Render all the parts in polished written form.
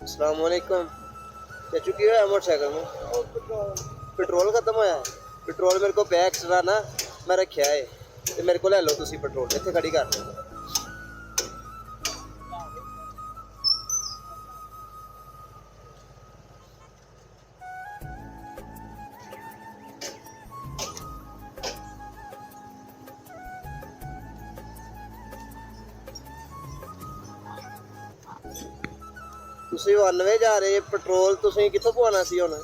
अस्सलाम वालेकुम। चाचू की होया मोटरसाइकिल में? पेट्रोल खत्म होया। पेट्रोल मेरे को पे एक्स्ट्रा ना मैं रखा है तो मेरे को ले लो तुसी पेट्रोल इत्थे खड़ी कर लो। ਤੁਸੀਂ 91 ਜਾ ਰਹੇ ਪੈਟਰੋਲ ਤੁਸੀਂ ਕਿੱਥੋਂ ਪਵਾਉਣਾ ਸੀ ਹੁਣ?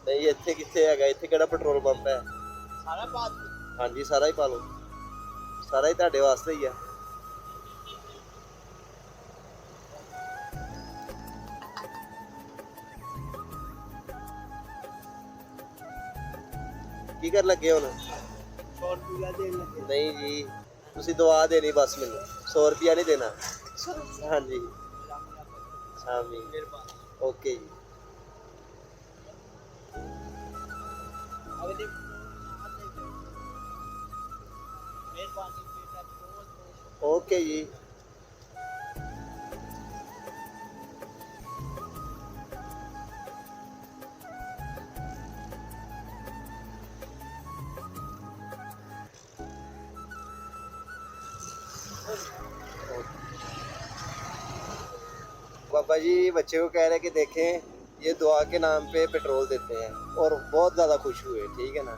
ਨਹੀਂ ਇੱਥੇ ਕਿੱਥੇ ਹੈਗਾ, ਇੱਥੇ ਕਿਹੜਾ ਪੈਟਰੋਲ ਪੰਪ ਹੈ? ਸਾਰਾ ਪਾ ਹਾਂਜੀ ਸਾਰਾ ਹੀ ਪਾ ਲਓ, ਸਾਰਾ ਹੀ ਤੁਹਾਡੇ ਵਾਸਤੇ ਹੀ ਆ। ਕੀ ਕਰ ਲੱਗੇ ਹੁਣ? 100 ਰੁਪਇਆ ਦੇਣ ਲੱਗੇ। ਨਹੀਂ ਜੀ ਤੁਸੀਂ ਦਵਾ ਦੇਣੀ ਬਸ, ਮੈਨੂੰ 100 ਰੁਪਿਆ ਨਹੀਂ ਦੇਣਾ। ਹਾਂਜੀ ਸ਼ਾਮੀ ਓਕੇ ਜੀ। ਅਗਲੀ ਓਕੇ ਜੀ। बाबा जी बच्चे को कह रहे कि देखें ये दुआ के नाम पे पेट्रोल देते हैं और बहुत ज़्यादा खुश हुए, ठीक है ना।